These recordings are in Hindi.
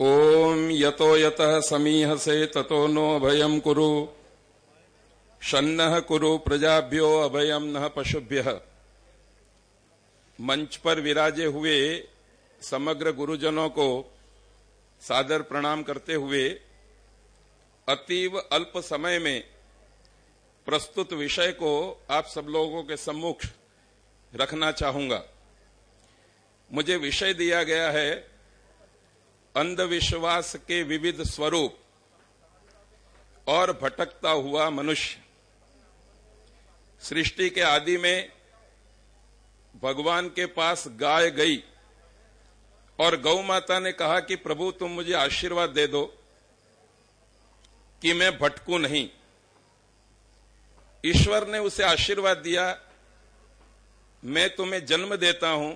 ओम यतो यतः समीहसे ततो नो अभयं कुरु शन्नः कुरु प्रजाभ्यो अभयं नः पशुभ्यः। मंच पर विराजे हुए समग्र गुरुजनों को सादर प्रणाम करते हुए अतीव अल्प समय में प्रस्तुत विषय को आप सब लोगों के सम्मुख रखना चाहूंगा। मुझे विषय दिया गया है अंधविश्वास के विविध स्वरूप और भटकता हुआ मनुष्य। सृष्टि के आदि में भगवान के पास गाय गई और गौ माता ने कहा कि प्रभु तुम मुझे आशीर्वाद दे दो कि मैं भटकूं नहीं। ईश्वर ने उसे आशीर्वाद दिया, मैं तुम्हें जन्म देता हूं,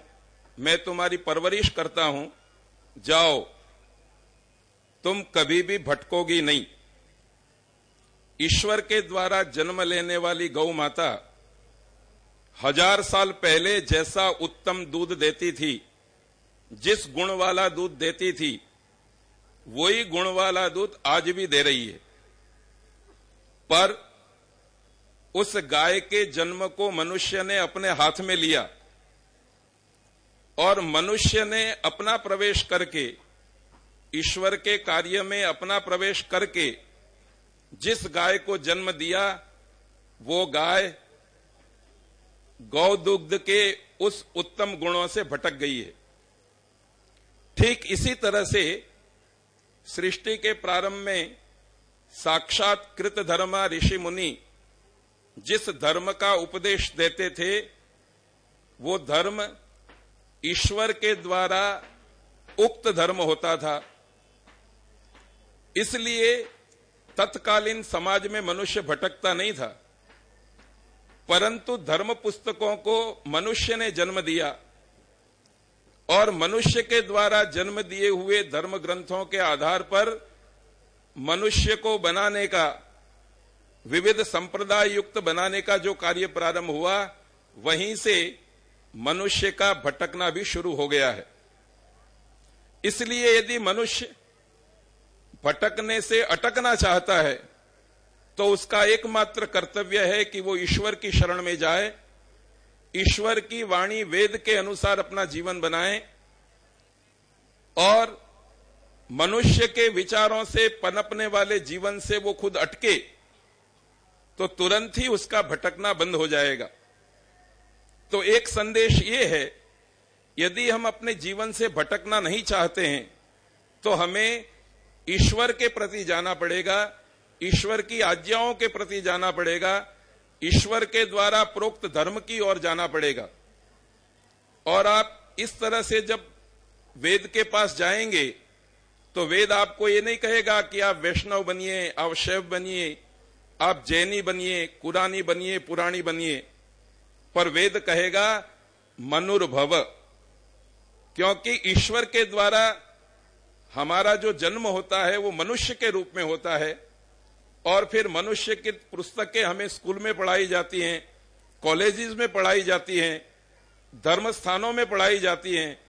मैं तुम्हारी परवरिश करता हूं, जाओ तुम कभी भी भटकोगी नहीं। ईश्वर के द्वारा जन्म लेने वाली गौ माता 1000 साल पहले जैसा उत्तम दूध देती थी, जिस गुण वाला दूध देती थी, वही गुण वाला दूध आज भी दे रही है। पर उस गाय के जन्म को मनुष्य ने अपने हाथ में लिया और मनुष्य ने अपना प्रवेश करके, ईश्वर के कार्य में अपना प्रवेश करके जिस गाय को जन्म दिया, वो गाय गौदुग्ध के उस उत्तम गुणों से भटक गई है। ठीक इसी तरह से सृष्टि के प्रारंभ में साक्षात कृत धर्मा ऋषि मुनि जिस धर्म का उपदेश देते थे, वो धर्म ईश्वर के द्वारा उक्त धर्म होता था। इसलिए तत्कालीन समाज में मनुष्य भटकता नहीं था, परंतु धर्म पुस्तकों को मनुष्य ने जन्म दिया और मनुष्य के द्वारा जन्म दिए हुए धर्म ग्रंथों के आधार पर मनुष्य को बनाने का, विविध संप्रदाय युक्त बनाने का जो कार्य प्रारंभ हुआ, वहीं से मनुष्य का भटकना भी शुरू हो गया है। इसलिए यदि मनुष्य भटकने से अटकना चाहता है तो उसका एकमात्र कर्तव्य है कि वो ईश्वर की शरण में जाए, ईश्वर की वाणी वेद के अनुसार अपना जीवन बनाए और मनुष्य के विचारों से पनपने वाले जीवन से वो खुद अटके तो तुरंत ही उसका भटकना बंद हो जाएगा। तो एक संदेश ये है, यदि हम अपने जीवन से भटकना नहीं चाहते हैं तो हमें ईश्वर के प्रति जाना पड़ेगा, ईश्वर की आज्ञाओं के प्रति जाना पड़ेगा, ईश्वर के द्वारा प्रोक्त धर्म की ओर जाना पड़ेगा। और आप इस तरह से जब वेद के पास जाएंगे तो वेद आपको ये नहीं कहेगा कि आप वैष्णव बनिए, आप शैव बनिए, आप जैनी बनिए, कुरानी बनिए, पुराणी बनिए, पर वेद कहेगा मनुर्भव, क्योंकि ईश्वर के द्वारा हमारा जो जन्म होता है वो मनुष्य के रूप में होता है और फिर मनुष्य की पुस्तकें हमें स्कूल में पढ़ाई जाती हैं, कॉलेजेस में पढ़ाई जाती हैं, धर्म स्थानों में पढ़ाई जाती हैं,